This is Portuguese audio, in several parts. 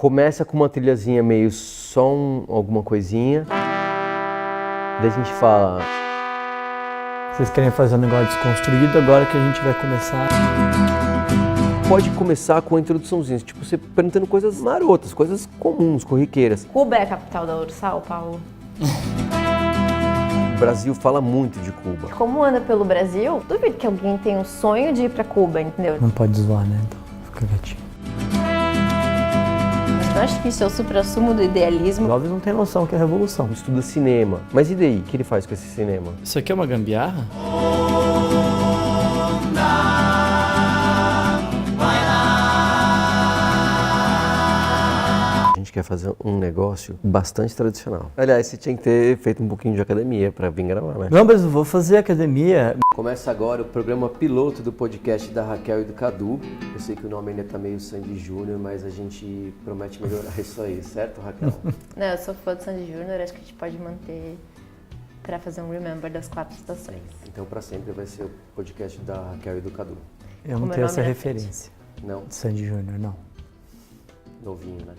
Começa com uma trilhazinha meio som, alguma coisinha. Daí a gente fala... Vocês querem fazer um negócio desconstruído, agora que a gente vai começar... Pode começar com a introduçãozinha, tipo você perguntando coisas marotas, coisas comuns, corriqueiras. Cuba é a capital da Ursal, Paulo? O Brasil fala muito de Cuba. Como anda pelo Brasil, duvido que alguém tenha um sonho de ir pra Cuba, entendeu? Não pode zoar, né? Então, fica quietinho. Eu acho que isso é o suprassumo do idealismo. O Clóvis não tem noção que é revolução. Estuda cinema. Mas e daí? O que ele faz com esse cinema? Isso aqui é uma gambiarra? A gente quer fazer um negócio bastante tradicional. Aliás, você tinha que ter feito um pouquinho de academia pra vir gravar, né? Não, mas eu vou fazer academia. Começa agora o programa piloto do podcast da Raquel e do Cadu. Eu sei que o nome ainda tá meio Sandy Júnior, mas a gente promete melhorar isso aí, certo, Raquel? Não, eu sou fã do Sandy Júnior, acho que a gente pode manter pra fazer um remember das 4 estações. Então, pra sempre vai ser o podcast da Raquel e do Cadu. Eu não Como é tenho o nome essa da referência. Não, De Sandy Júnior, não. novinho, né?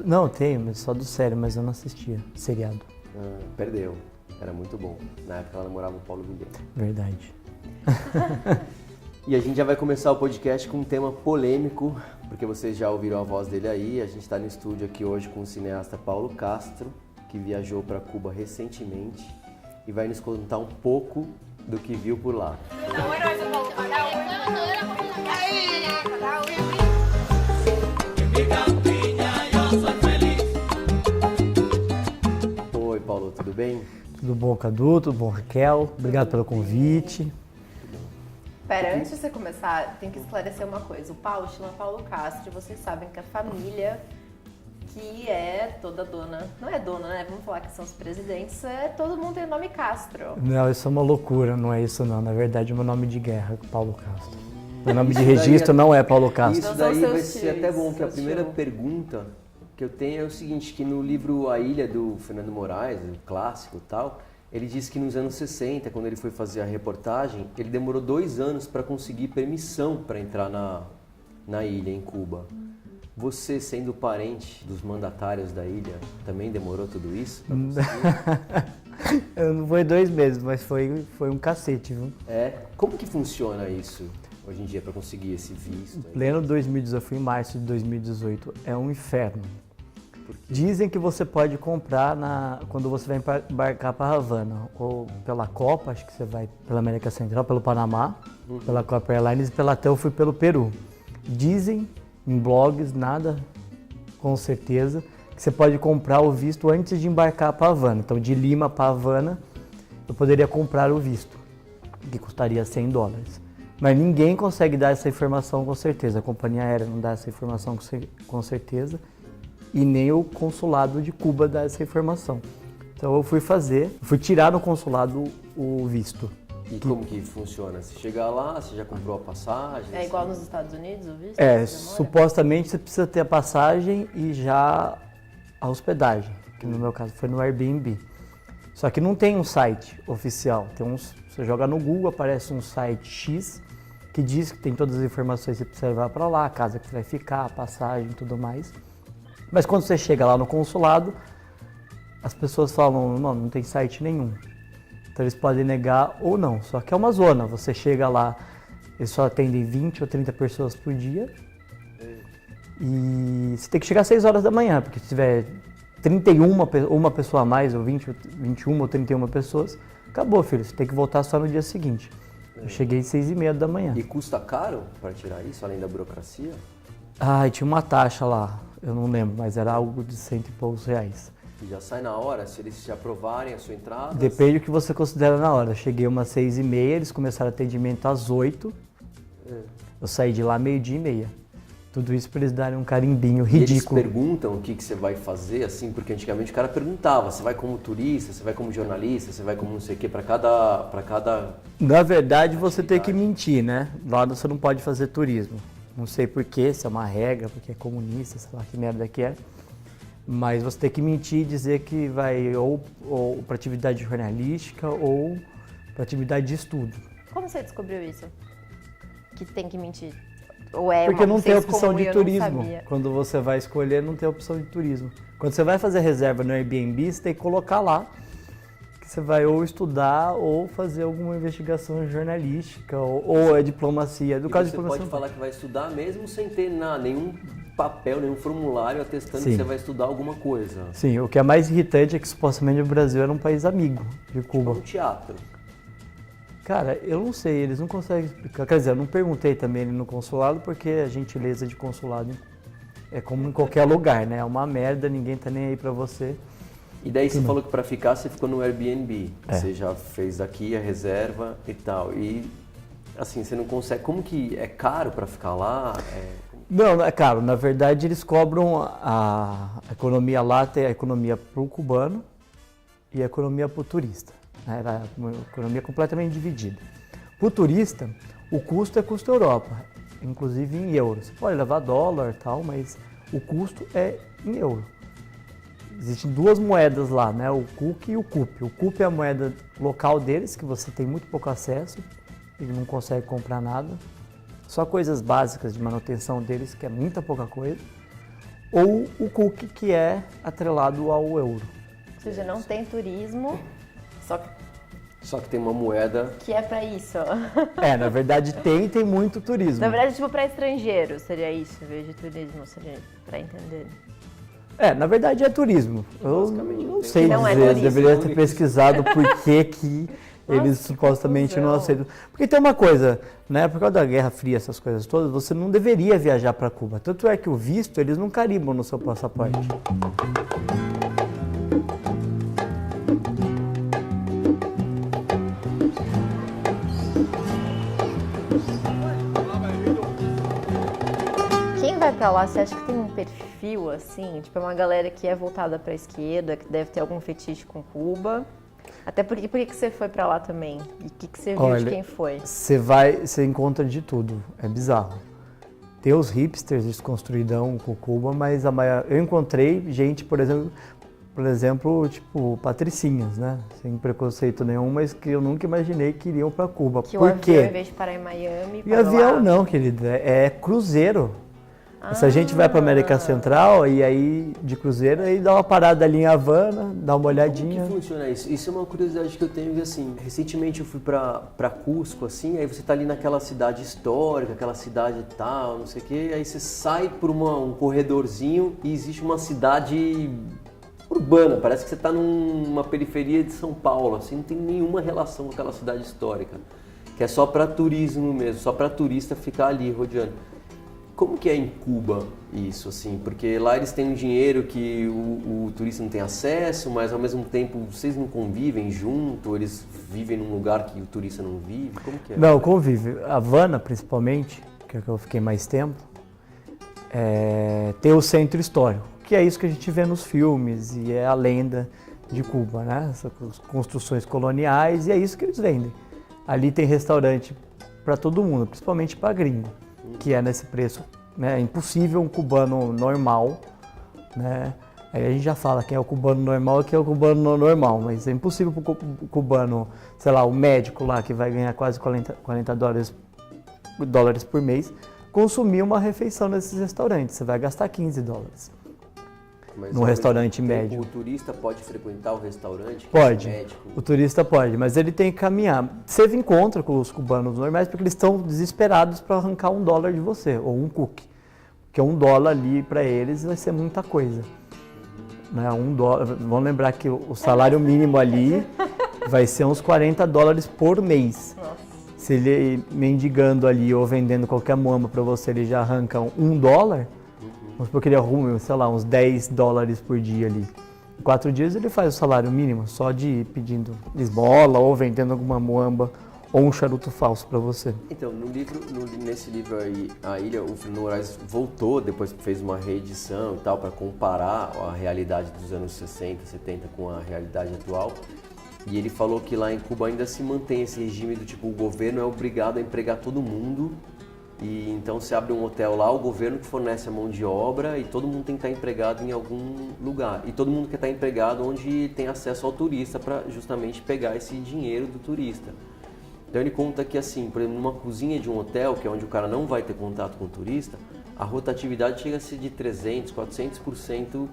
Não, tenho, mas só do sério, mas eu não assistia. Seriado. Perdeu. Era muito bom. Na época ela namorava o Paulo Vilhena. Verdade. E a gente já vai começar o podcast com um tema polêmico, porque vocês já ouviram a voz dele aí. A gente está no estúdio aqui hoje com o cineasta Paulo Castro, que viajou para Cuba recentemente e vai nos contar um pouco do que viu por lá. Oi, Paulo, tudo bem? Tudo bom, Cadu? Tudo bom, Raquel? Obrigado pelo convite. Pera, antes de você começar, tem que esclarecer uma coisa. O Paulo chama Paulo Castro, e vocês sabem que a família que é toda dona, não é dona, né? Vamos falar que são os presidentes, todo mundo tem o nome Castro. Não, isso é uma loucura, não é isso não. Na verdade, é meu nome de guerra, Paulo Castro. Meu nome de Isso daí registro não é Paulo Castro. Isso Não são daí seus vai ser tios, até bom, que a seus primeira tios. pergunta que eu tenho é o seguinte, que no livro A Ilha, do Fernando Moraes, o clássico e tal, ele diz que nos anos 60, quando ele foi fazer a reportagem, ele demorou 2 anos para conseguir permissão para entrar na ilha, em Cuba. Você, sendo parente dos mandatários da ilha, também demorou tudo isso pra conseguir? Não foi 2 meses, mas foi um cacete, viu? Como que funciona isso hoje em dia para conseguir esse visto? aí? Pleno 2018, eu fui em março de 2018, é um inferno. Dizem que você pode comprar quando você vai embarcar para Havana, ou pela Copa, acho que você vai pela América Central, pelo Panamá, pela Copa Airlines e até eu fui pelo Peru. Dizem em blogs, nada com certeza, que você pode comprar o visto antes de embarcar para Havana. Então, de Lima para Havana, eu poderia comprar o visto, que custaria $100. Mas ninguém consegue dar essa informação com certeza. A companhia aérea não dá essa informação com certeza e nem o consulado de Cuba dá essa informação. Então, eu fui tirar no consulado o visto. E como que funciona? Você chega lá, você já comprou a passagem? É igual nos Estados Unidos, o visto? É, Demora? supostamente você precisa ter a passagem e já a hospedagem, que no meu caso foi no Airbnb. Só que não tem um site oficial, você joga no Google, aparece um site X que diz que tem todas as informações que você precisa levar para lá, a casa que você vai ficar, a passagem e tudo mais. Mas quando você chega lá no consulado, as pessoas falam, não tem site nenhum. Então eles podem negar ou não, só que é uma zona, você chega lá, eles só atendem 20 ou 30 pessoas por dia e você tem que chegar às 6 horas da manhã, porque se tiver uma pessoa a mais, ou 20, 21 ou 31 pessoas, acabou, filho, você tem que voltar só no dia seguinte. Eu cheguei às 6h30 da manhã. E custa caro para tirar isso, além da burocracia? Ah, e tinha uma taxa lá, eu não lembro, mas era algo de R$100 e poucos. E já sai na hora, se eles já aprovarem a sua entrada? Depende do que você considera na hora. Eu cheguei umas 6h30, eles começaram atendimento às 8h. Eu saí de lá 12h30. Tudo isso para eles darem um carimbinho ridículo. E eles perguntam o que você vai fazer, assim, porque antigamente o cara perguntava, você vai como turista, você vai como jornalista, você vai como não sei o quê, para cada... Na verdade, você tem que mentir, né? Lá você não pode fazer turismo. Não sei porquê, se é uma regra, porque é comunista, sei lá que merda que é. Mas você tem que mentir e dizer que vai ou para atividade jornalística ou para atividade de estudo. Como você descobriu isso? Que tem que mentir? Ou é Porque não tem senso opção comum e de eu não turismo. sabia? Quando você vai escolher, não tem opção de turismo. Quando você vai fazer reserva no Airbnb, você tem que colocar lá que você vai ou estudar ou fazer alguma investigação jornalística ou é diplomacia. No E caso de você diplomacia, pode falar que vai estudar mesmo sem ter nenhum papel, nenhum formulário atestando Sim. que você vai estudar alguma coisa. sim, o que é mais irritante é que supostamente o Brasil era um país amigo de Cuba. Um teatro. Cara, eu não sei, eles não conseguem explicar. Quer dizer, eu não perguntei também no consulado, porque a gentileza de consulado é como em qualquer lugar, né? É uma merda, ninguém tá nem aí pra você. E daí você falou que para ficar você ficou no Airbnb. É. Você já fez aqui a reserva e tal. E assim, você não consegue. Como que é caro para ficar lá? Não, é caro. Na verdade, eles cobram a economia lá, tem a economia pro cubano e a economia pro turista. Né? Era uma economia completamente dividida. Pro turista, o custo é custo Europa, inclusive em euros. Você pode levar dólar e tal, mas o custo é em euro. Existem duas moedas lá, né? O CUC e o CUP. O CUP é a moeda local deles, que você tem muito pouco acesso e não consegue comprar nada. Só coisas básicas de manutenção deles, que é muita pouca coisa. Ou o CUC, que é atrelado ao euro. Ou seja, não tem turismo, Só que tem uma moeda. que é pra isso, ó. Na verdade tem muito turismo. Na verdade, tipo, pra estrangeiro seria isso, em vez de turismo, seria pra entender. Na verdade é turismo. Eu Basicamente, não não sei Não é dizer, turismo. deveria ter pesquisado por que eles Nossa, que supostamente não confusão. aceitam. Porque tem uma coisa, né, por causa da Guerra Fria, essas coisas todas, você não deveria viajar para Cuba. Tanto é que o visto, eles não carimbam no seu passaporte. Quem vai pra lá, você acha que tem um perfil assim? Tipo, é uma galera que é voltada pra esquerda, que deve ter algum fetiche com Cuba. Até porque, por que você foi pra lá também? E o que você viu de quem foi? Você encontra de tudo, é bizarro. Tem os hipsters desconstruidão com Cuba, mas eu encontrei gente, por exemplo, tipo, patricinhas, né? Sem preconceito nenhum, mas que eu nunca imaginei que iriam para Cuba. Que Por o quê? avião, em vez de parar em Miami, E parou avião lá. não, querida, é cruzeiro. Se a gente vai para América Central e aí de cruzeiro, aí dá uma parada ali em Havana, dá uma Como olhadinha. que funciona isso? Isso é uma curiosidade que eu tenho, assim, recentemente eu fui pra Cusco, assim, aí você tá ali naquela cidade histórica, aquela cidade e tal, não sei o quê, aí você sai por um corredorzinho e existe uma cidade urbana, parece que você tá numa periferia de São Paulo, assim, não tem nenhuma relação com aquela cidade histórica, que é só pra turismo mesmo, só pra turista ficar ali rodeando. Como que é em Cuba isso, assim? Porque lá eles têm um dinheiro que o turista não tem acesso, mas ao mesmo tempo vocês não convivem junto, eles vivem num lugar que o turista não vive? Como que é? Não, convive. Havana, principalmente, que é que eu fiquei mais tempo, tem o centro histórico, que é isso que a gente vê nos filmes e é a lenda de Cuba, né? Essas construções coloniais e é isso que eles vendem. Ali tem restaurante para todo mundo, principalmente para gringo, que é nesse preço, né? É impossível um cubano normal, né? Aí a gente já fala quem é o cubano normal e quem é o cubano não normal, mas é impossível para o cubano, sei lá, o médico lá que vai ganhar quase 40 dólares por mês, consumir uma refeição nesses restaurantes. Você vai gastar 15 dólares. Mas, no ao restaurante mesmo tempo, médio. O turista pode frequentar o restaurante? Pode, Médico? o turista pode, mas ele tem que caminhar. Você encontra com os cubanos normais porque eles estão desesperados para arrancar $1 de você, ou um cookie. Porque $1 ali para eles vai ser muita coisa. Né? $1, vamos lembrar que o salário mínimo ali vai ser uns 40 dólares por mês. Nossa. Se ele mendigando ali ou vendendo qualquer muamba para você, ele já arranca $1, vamos supor que ele arrume, sei lá, uns 10 dólares por dia ali. Em 4 dias ele faz o salário mínimo, só de ir pedindo esmola ou vendendo alguma muamba ou um charuto falso para você. Então, nesse livro aí, A Ilha, o Fernando Moraes voltou, depois fez uma reedição e tal, para comparar a realidade dos anos 60, 70 com a realidade atual. E ele falou que lá em Cuba ainda se mantém esse regime do tipo, o governo é obrigado a empregar todo mundo. E então se abre um hotel lá, o governo que fornece a mão de obra e todo mundo tem que estar empregado em algum lugar. E todo mundo quer estar empregado onde tem acesso ao turista para justamente pegar esse dinheiro do turista. Então ele conta que assim, por exemplo, numa cozinha de um hotel, que é onde o cara não vai ter contato com o turista, a rotatividade chega a ser de 300%, 400%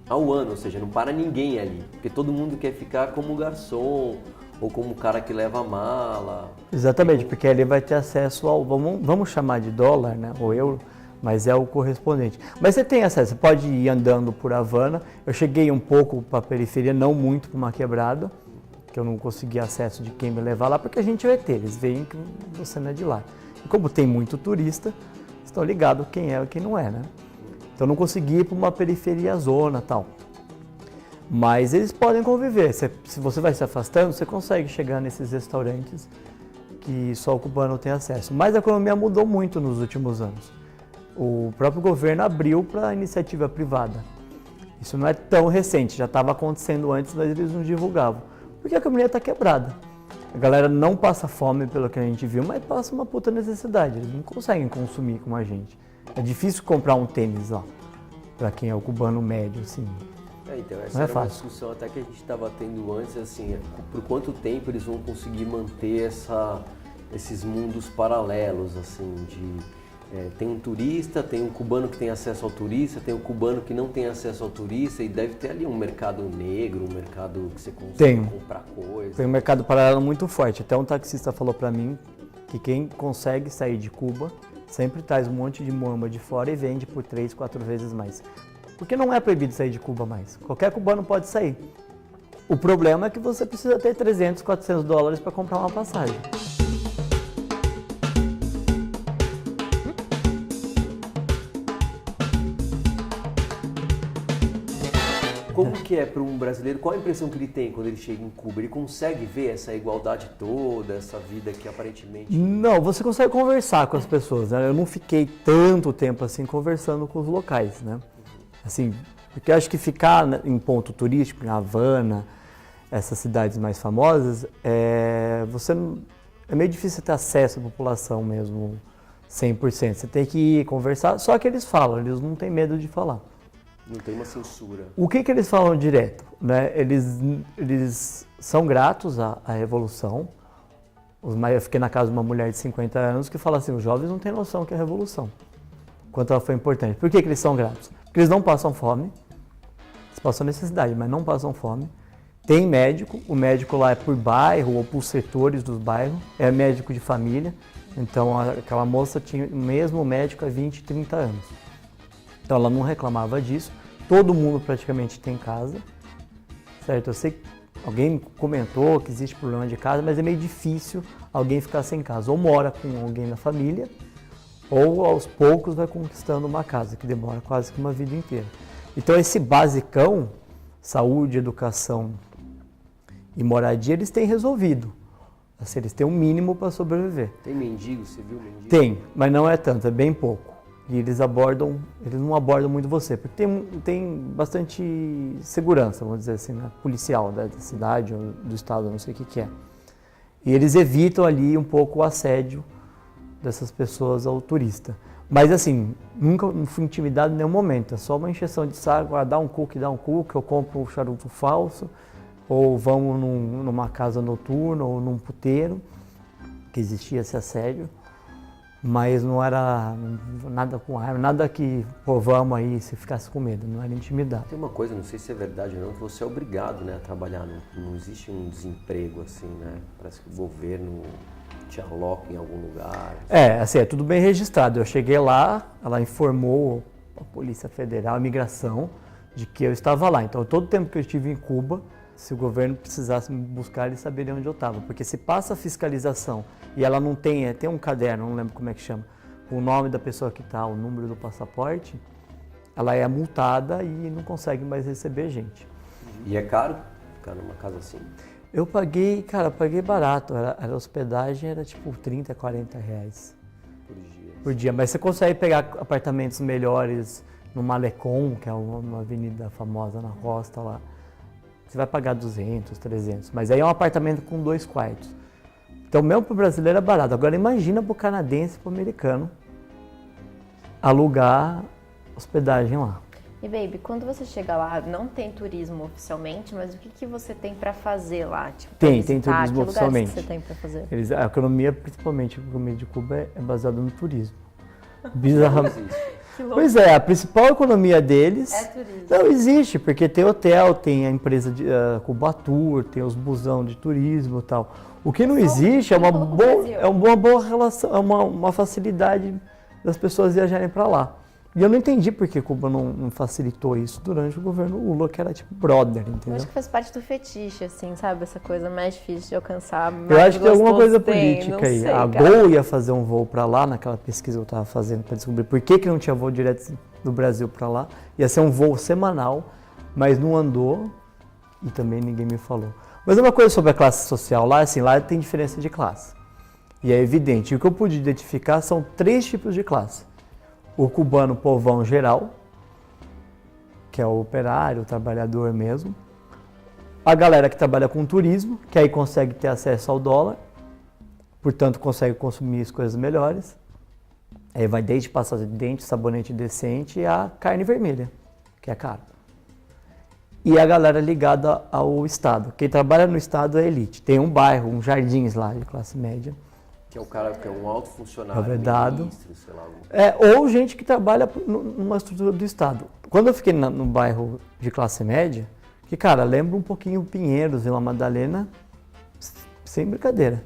ao ano, ou seja, não para ninguém ali, porque todo mundo quer ficar como garçom ou como o cara que leva a mala. Exatamente, porque ali vai ter acesso ao, vamos chamar de dólar, né, ou euro, mas é o correspondente. Mas você tem acesso, você pode ir andando por Havana. Eu cheguei um pouco para a periferia, não muito para uma quebrada, que eu não consegui acesso de quem me levar lá, porque a gente é ET, eles veem que você não é de lá. E como tem muito turista, estão ligados quem é e quem não é, né? Então não consegui ir para uma periferia zona e tal. Mas eles podem conviver. Se você vai se afastando, você consegue chegar nesses restaurantes que só o cubano tem acesso. Mas a economia mudou muito nos últimos anos. O próprio governo abriu para a iniciativa privada. Isso não é tão recente, já estava acontecendo antes, mas eles não divulgavam. Porque a economia está quebrada. A galera não passa fome, pelo que a gente viu, mas passa uma puta necessidade. Eles não conseguem consumir como a gente. É difícil comprar um tênis lá, para quem é o cubano médio, assim. Então, essa não é era uma fácil. discussão até que a gente estava tendo antes, assim, por quanto tempo eles vão conseguir manter esses mundos paralelos, assim, tem um turista, tem um cubano que tem acesso ao turista, tem um cubano que não tem acesso ao turista, e deve ter ali um mercado negro, um mercado que você consegue comprar coisas. Tem um mercado paralelo muito forte. Até um taxista falou para mim que quem consegue sair de Cuba sempre traz um monte de muamba de fora e vende por 3, 4 vezes mais. Porque não é proibido sair de Cuba mais. Qualquer cubano pode sair. O problema é que você precisa ter 300, 400 dólares para comprar uma passagem. Como que é para um brasileiro, qual a impressão que ele tem quando ele chega em Cuba? Ele consegue ver essa igualdade toda, essa vida que aparentemente... Não, você consegue conversar com as pessoas, né? Eu não fiquei tanto tempo assim conversando com os locais, né? Assim, porque eu acho que ficar em ponto turístico, em Havana, essas cidades mais famosas, é meio difícil ter acesso à população mesmo, 100%. Você tem que ir conversar, só que eles falam, eles não têm medo de falar. Não tem uma censura. O que eles falam direto? Né? Eles são gratos à Revolução. Eu fiquei na casa de uma mulher de 50 anos que fala assim, os jovens não têm noção que é a Revolução, quanto ela foi importante. Por que eles são gratos? Porque eles não passam fome, eles passam necessidade, mas não passam fome. Tem médico, o médico lá é por bairro ou por setores dos bairros, é médico de família. Então aquela moça tinha o mesmo médico há 20, 30 anos. Então ela não reclamava disso, todo mundo praticamente tem casa, certo? Eu sei que alguém comentou que existe problema de casa, mas é meio difícil alguém ficar sem casa. Ou mora com alguém na família, ou aos poucos vai conquistando uma casa, que demora quase que uma vida inteira. Então esse basicão, saúde, educação e moradia, eles têm resolvido. Assim, eles têm um mínimo para sobreviver. Tem mendigo, você viu mendigo? Tem, mas não é tanto, é bem pouco. E eles não abordam muito você, porque tem bastante segurança, vamos dizer assim, né? Policial da cidade ou do estado, não sei o que é. E eles evitam ali um pouco o assédio dessas pessoas ao turista. Mas assim, nunca fui intimidado em nenhum momento, é só uma encheção de saco, dá um cookie, eu compro um charuto falso, ou vamos numa casa noturna ou num puteiro, que existia esse assédio. Mas não era nada com raiva, nada que, pô, vamos aí, se ficasse com medo, não era intimidade. Tem uma coisa, não sei se é verdade ou não, que você é obrigado, né, a trabalhar, não existe um desemprego assim, né? Parece que o governo te aloca em algum lugar. Assim, é tudo bem registrado. Eu cheguei lá, ela informou a Polícia Federal, a Imigração, de que eu estava lá. Então, todo o tempo que eu estive em Cuba, se o governo precisasse me buscar, eles saberiam onde eu estava. Porque se passa a fiscalização e ela não tem um caderno, não lembro como é que chama, o nome da pessoa que está, o número do passaporte, ela é multada e não consegue mais receber gente. E é caro ficar numa casa assim? Eu paguei barato, a hospedagem era tipo 30, 40 reais por dia. Mas você consegue pegar apartamentos melhores no Malecon, que é uma avenida famosa na costa lá. Você vai pagar 200, 300, mas aí é um apartamento com 2 quartos. Então mesmo para o brasileiro é barato. Agora imagina para o canadense e para o americano alugar hospedagem lá. E baby, quando você chega lá, não tem turismo oficialmente, mas o que você tem para fazer lá? Tipo, Tem visitar, turismo que oficialmente. Que você tem para fazer? A economia, principalmente a economia de Cuba, é baseada no turismo. Não Bizarramente. existe. Pois é, a principal economia deles É turismo. não existe, porque tem hotel, tem a empresa de Cubatur, tem os busão de turismo e tal. O que não existe é uma boa relação, é uma facilidade das pessoas viajarem para lá. E eu não entendi por que Cuba não facilitou isso durante o governo Lula, que era tipo brother, Eu entendeu? acho que faz parte do fetiche, assim, sabe? Essa coisa mais difícil de alcançar. Eu acho que tem alguma coisa política não aí. sei, A cara. Gol ia fazer um voo para lá, naquela pesquisa que eu estava fazendo para descobrir por que não tinha voo direto do Brasil para lá. Ia ser um voo semanal, mas não andou e também ninguém me falou. Mas uma coisa sobre a classe social lá, assim, lá tem diferença de classe. E é evidente. E o que eu pude identificar são 3 tipos de classe. O cubano povão geral, que é o operário, o trabalhador mesmo. A galera que trabalha com turismo, que aí consegue ter acesso ao dólar, portanto consegue consumir as coisas melhores. Aí vai desde pasta de dente, sabonete decente a carne vermelha, que é caro. E a galera ligada ao Estado. Quem trabalha no Estado é elite. Tem um bairro, um Jardins lá de classe média. Que é o cara que é um alto funcionário, Verdade. ministro, sei lá. Ou gente que trabalha numa estrutura do Estado. Quando eu fiquei no bairro de classe média, que, cara, lembra um pouquinho Pinheiros, Vila Madalena, sem brincadeira.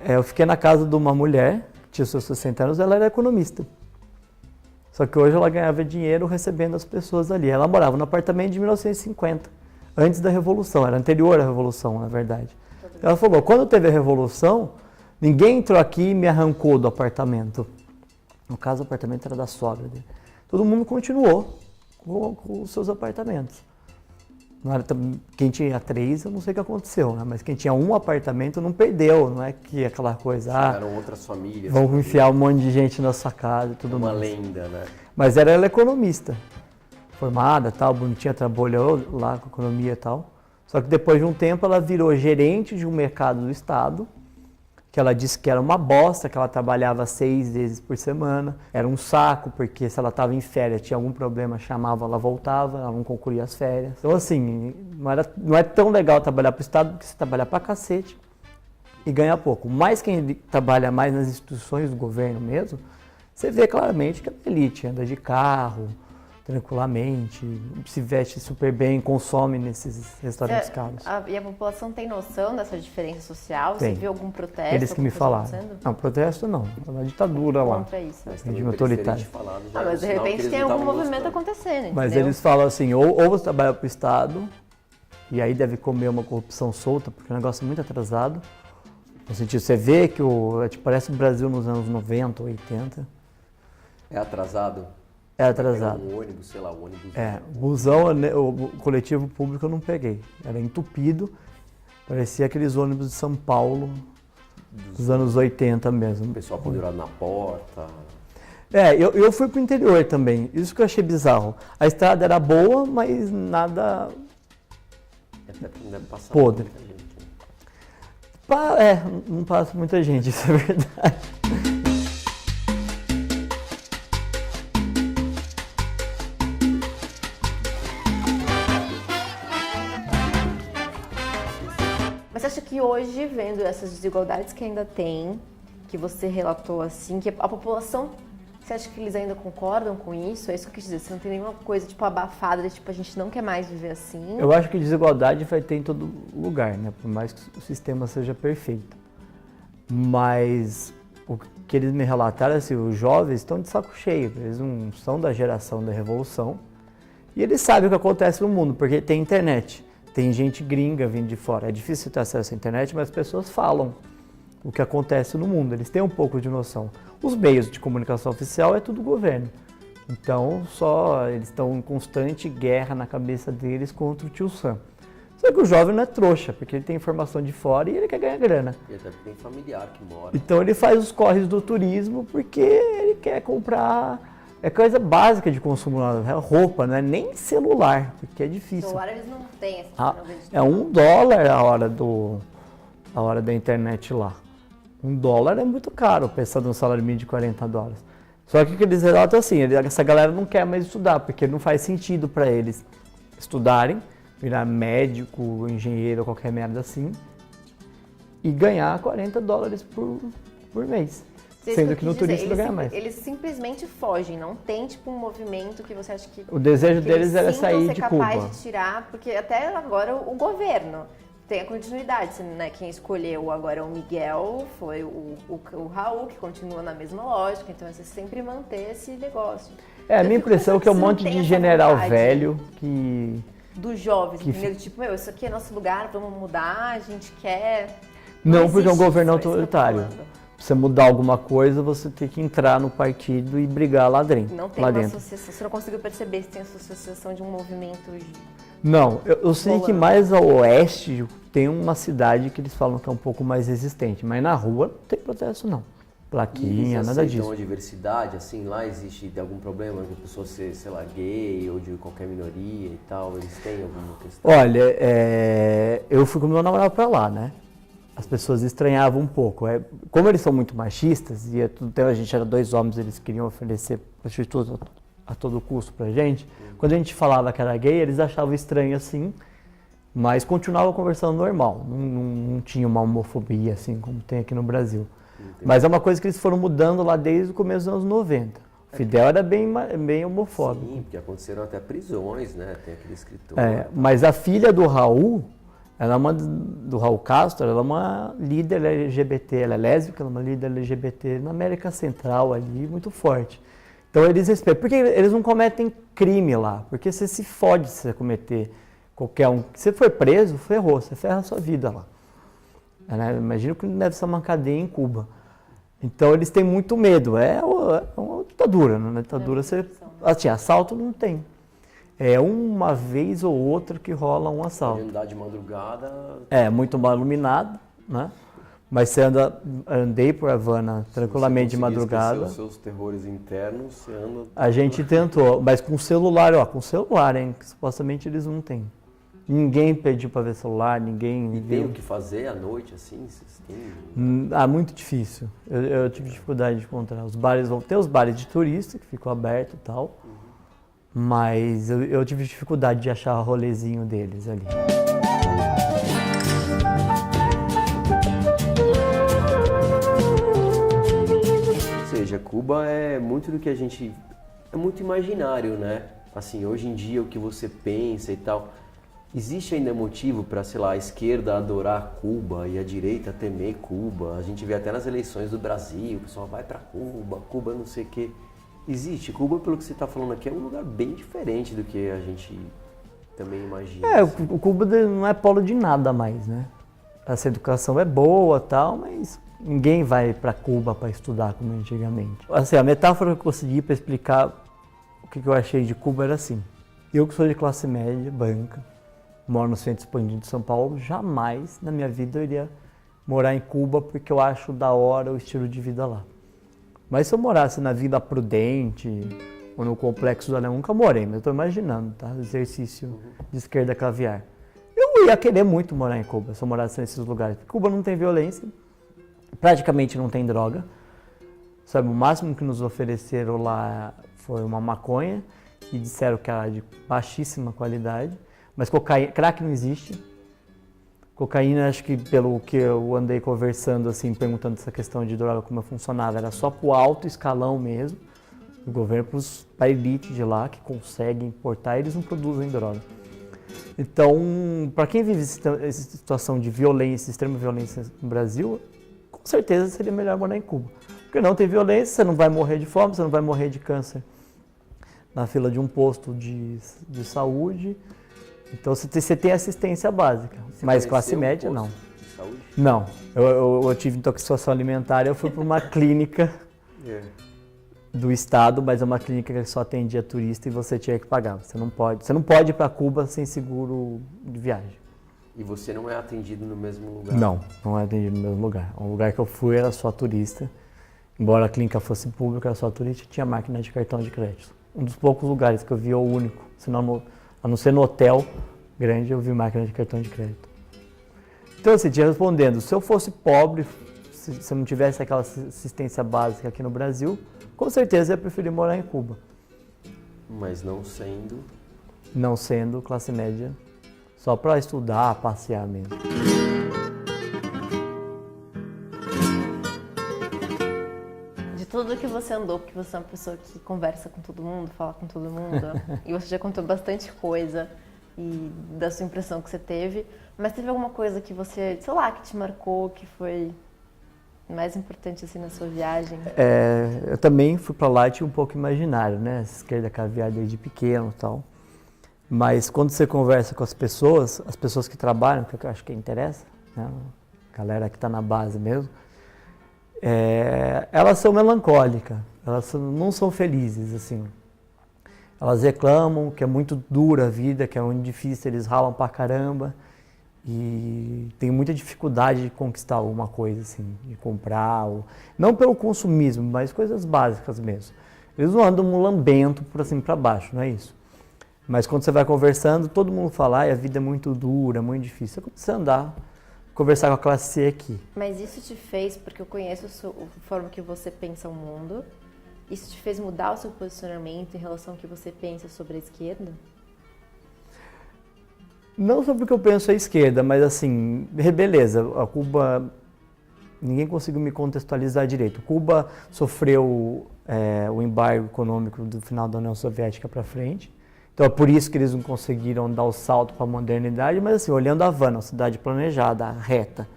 Eu fiquei na casa de uma mulher, que tinha seus 60 anos, ela era economista. Só que hoje ela ganhava dinheiro recebendo as pessoas ali. Ela morava no apartamento de 1950, antes da Revolução, era anterior à Revolução, na verdade. Ela falou, quando teve a Revolução, ninguém entrou aqui e me arrancou do apartamento. No caso, o apartamento era da sogra dele. Todo mundo continuou com os seus apartamentos. Não era, quem tinha 3, eu não sei o que aconteceu, né? Mas quem tinha um apartamento não perdeu, não é que aquela coisa, Eram outras famílias. vamos enfiar um monte de gente na sua casa e tudo Uma mais. lenda, né? Mas ela economista, formada, tal, bonitinha, trabalhou lá com economia e tal. Só que depois de um tempo ela virou gerente de um mercado do Estado, que ela disse que era uma bosta, que ela trabalhava 6 vezes por semana. Era um saco, porque se ela estava em férias, tinha algum problema, chamava, ela voltava, ela não concluía as férias. Então, assim, não é tão legal trabalhar para o Estado, porque você trabalha pra cacete e ganha pouco. Mas quem trabalha mais nas instituições do governo mesmo, você vê claramente que a elite anda de carro, tranquilamente, se veste super bem, consome nesses restaurantes caros. E a população tem noção dessa diferença social? Tem. Você viu algum protesto? Eles que me alguma coisa falaram. acontecendo? Não, protesto não, é uma ditadura lá. Contra isso. Regime autoritário. Mas de repente tem algum movimento acontecendo, Mas entendeu? eles falam assim, ou você trabalha para o Estado, e aí deve comer uma corrupção solta, porque é um negócio muito atrasado. No sentido, você vê que parece o Brasil nos anos 90, 80. É atrasado? É atrasado. Um ônibus, sei lá, o ônibus. Busão, o coletivo público eu não peguei. Era entupido, parecia aqueles ônibus de São Paulo dos anos 80 mesmo. O pessoal pendurado na porta. Eu fui pro interior também, isso que eu achei bizarro. A estrada era boa, mas nada Até porque não deve passar podre. muita gente. Não passa muita gente, isso é verdade. Mas você acha que hoje, vendo essas desigualdades que ainda tem, que você relatou assim, que a população, você acha que eles ainda concordam com isso? É isso que eu quis dizer, você não tem nenhuma coisa tipo abafada, de tipo a gente não quer mais viver assim? Eu acho que desigualdade vai ter em todo lugar, né? Por mais que o sistema seja perfeito. Mas o que eles me relataram é assim, os jovens estão de saco cheio, eles não são da geração da revolução e eles sabem o que acontece no mundo, porque tem internet, tem gente gringa vindo de fora. É difícil ter acesso à internet, mas as pessoas falam o que acontece no mundo, eles têm um pouco de noção. Os meios de comunicação oficial é tudo governo. Então, eles estão em constante guerra na cabeça deles contra o tio Sam. Só que o jovem não é trouxa, porque ele tem informação de fora e ele quer ganhar grana. E até porque tem familiar que mora. Então ele faz os corres do turismo porque ele quer comprar coisa básica de consumo, roupa, não é nem celular, porque é difícil. Celular eles não têm, assim, É $1 a hora da internet lá. $1 é muito caro, pensando no salário mínimo de $40. Só que o que eles relatam assim, essa galera não quer mais estudar, porque não faz sentido para eles estudarem, virar médico, engenheiro, qualquer merda assim, e ganhar $40 por mês. Sendo que no turista vai ganhar mais. Eles simplesmente fogem, não tem tipo um movimento que você acha que... O desejo deles era sair ser de capaz Cuba. de tirar, porque até agora o governo tem a continuidade, né? Quem escolheu agora o Miguel foi o Raul, que continua na mesma lógica, então você sempre manter esse negócio. A minha impressão é que é um monte de general velho que... Dos jovens, entendeu? Tipo, isso aqui é nosso lugar, vamos mudar, a gente quer... Não, porque é um governo isso, autoritário. Pra você mudar alguma coisa, você tem que entrar no partido e brigar lá dentro. Não tem uma associação, você não conseguiu perceber se tem associação de um movimento... Não, eu sei que mais ao oeste tem uma cidade que eles falam que é um pouco mais resistente, mas na rua não tem protesto não. Plaquinha, nada disso. Então a diversidade, assim, lá existe algum problema de a pessoa ser, sei lá, gay ou de qualquer minoria e tal? Eles têm alguma questão? Olha, eu fui com meu namorado pra lá, né? As pessoas estranhavam um pouco. Como eles são muito machistas, e a gente era 2 homens, eles queriam oferecer prostituta a todo custo pra gente. Quando a gente falava que era gay, eles achavam estranho assim, mas continuavam conversando normal. Não tinha uma homofobia assim como tem aqui no Brasil. Entendi. Mas é uma coisa que eles foram mudando lá desde o começo dos anos 90. O Fidel era bem homofóbico. Sim, porque aconteceram até prisões, né? Tem aquele escritor. Mas a filha do Raul, do Raul Castro, ela é uma líder LGBT, ela é lésbica, ela é uma líder LGBT na América Central ali, muito forte. Então eles respeitam, porque eles não cometem crime lá, porque você se fode se você cometer qualquer um. Se você for preso, ferrou, você ferra a sua vida lá. Imagina que deve ser uma cadeia em Cuba. Então eles têm muito medo, é uma ditadura, né? Na ditadura você, assim, assalto não tem. É uma vez ou outra que rola um assalto. Pode andar de madrugada. Muito mal iluminado, né? Mas você andei por Havana tranquilamente de madrugada. Se você os seus terrores internos, você anda... A gente tentou, mas com celular, hein? Que supostamente eles não têm. Ninguém pediu para ver celular, ninguém... E tem o que fazer à noite, assim? Vocês têm... Muito difícil. Eu tive dificuldade de encontrar. Os bares, vão ter os bares de turista, que ficam abertos e tal. Mas eu tive dificuldade de achar o rolezinho deles ali. Ou seja, Cuba é muito do que a gente... É muito imaginário, né? Assim, hoje em dia, o que você pensa e tal... Existe ainda motivo para, sei lá, a esquerda adorar Cuba e a direita temer Cuba? A gente vê até nas eleições do Brasil, o pessoal vai para Cuba, Cuba não sei o quê. Existe. Cuba, pelo que você está falando aqui, é um lugar bem diferente do que a gente também imagina. O Cuba não é polo de nada mais, né? Essa educação é boa e tal, mas ninguém vai para Cuba para estudar como antigamente. Assim, a metáfora que eu consegui para explicar o que eu achei de Cuba era assim. Eu que sou de classe média, branca, moro no centro expandido de São Paulo, jamais na minha vida eu iria morar em Cuba porque eu acho da hora o estilo de vida lá. Mas se eu morasse na Vila Prudente ou no Complexo do Alemão, nunca morei, mas eu estou imaginando, tá? Exercício de esquerda caviar. Eu ia querer muito morar em Cuba se eu morasse nesses lugares. Cuba não tem violência, praticamente não tem droga. Sabe, o máximo que nos ofereceram lá foi uma maconha e disseram que era de baixíssima qualidade. Mas crack não existe. Cocaína, acho que pelo que eu andei conversando, assim, perguntando essa questão de droga, como funcionava, era só para o alto escalão mesmo, do governo, para a elite de lá, que consegue importar, eles não produzem droga. Então, para quem vive essa situação de violência, extrema violência no Brasil, com certeza seria melhor morar em Cuba. Porque não tem violência, você não vai morrer de fome, você não vai morrer de câncer na fila de um posto de saúde. Então você tem assistência básica, mas classe média não. De saúde? Não, eu tive intoxicação alimentar, eu fui para uma clínica do estado, mas é uma clínica que só atendia turista e você tinha que pagar. Você não pode ir para Cuba sem seguro de viagem. E você não é atendido no mesmo lugar? Não é atendido no mesmo lugar. O lugar que eu fui era só turista, embora a clínica fosse pública, era só turista e tinha máquina de cartão de crédito. Um dos poucos lugares que eu vi é o único, senão a não ser no hotel grande, eu vi máquina de cartão de crédito. Então, assim, te respondendo, se eu fosse pobre, se não tivesse aquela assistência básica aqui no Brasil, com certeza eu ia preferir morar em Cuba. Mas não sendo... Não sendo classe média, só para estudar, passear mesmo. De tudo que você andou, porque você é uma pessoa que conversa com todo mundo, fala com todo mundo, e você já contou bastante coisa e da sua impressão que você teve, mas teve alguma coisa que você, sei lá, que te marcou, que foi mais importante assim na sua viagem? Eu também fui para lá e tinha um pouco imaginário, né? Essa esquerda caviar desde pequeno e tal. Mas quando você conversa com as pessoas que trabalham, que eu acho que interessa, né? A galera que está na base mesmo, elas são melancólicas, elas não são felizes, assim. Elas reclamam que é muito dura a vida, que é muito difícil, eles ralam pra caramba e tem muita dificuldade de conquistar alguma coisa, assim, de comprar, não pelo consumismo, mas coisas básicas mesmo. Eles não andam um lambento por assim para baixo, não é isso? Mas quando você vai conversando, todo mundo fala, a vida é muito dura, muito difícil. É quando você andar, conversar com a classe C aqui. Mas isso te fez, porque eu conheço a forma que você pensa o mundo, isso te fez mudar o seu posicionamento em relação ao que você pensa sobre a esquerda? Não sobre o que eu penso à esquerda, mas assim, beleza, a Cuba, ninguém conseguiu me contextualizar direito. Cuba sofreu o embargo econômico do final da União Soviética para frente, então é por isso que eles não conseguiram dar o salto para a modernidade, mas assim, olhando a Havana, uma cidade planejada, reta,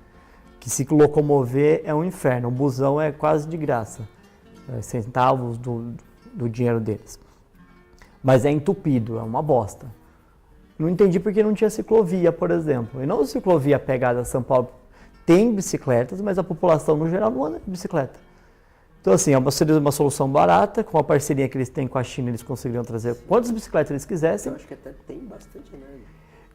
que se locomover é um inferno, o busão é quase de graça, centavos do dinheiro deles. Mas é entupido, é uma bosta. Não entendi porque não tinha ciclovia, por exemplo. E não ciclovia pegada a São Paulo. Tem bicicletas, mas a população no geral não anda de bicicleta. Então assim, seria uma solução barata, com a parceria que eles têm com a China, eles conseguiriam trazer quantas bicicletas eles quisessem. Eu acho que até tem bastante, né?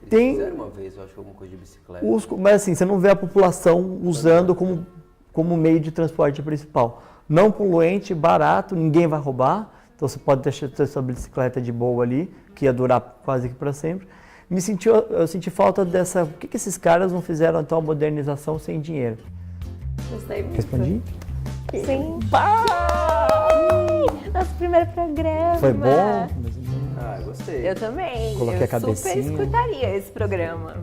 Eles Tem. fizeram uma vez, eu acho, alguma coisa de bicicleta. Mas assim, você não vê a população usando como meio de transporte principal. Não poluente, barato, ninguém vai roubar. Então você pode deixar sua bicicleta de boa ali, que ia durar quase que para sempre. Eu senti falta dessa... Por que esses caras não fizeram então a modernização sem dinheiro? Gostei muito. Respondi? Sim. Nosso primeiro programa. Foi bom? Ah, gostei. Eu também. Coloquei eu a cabecinha. super escutaria esse programa.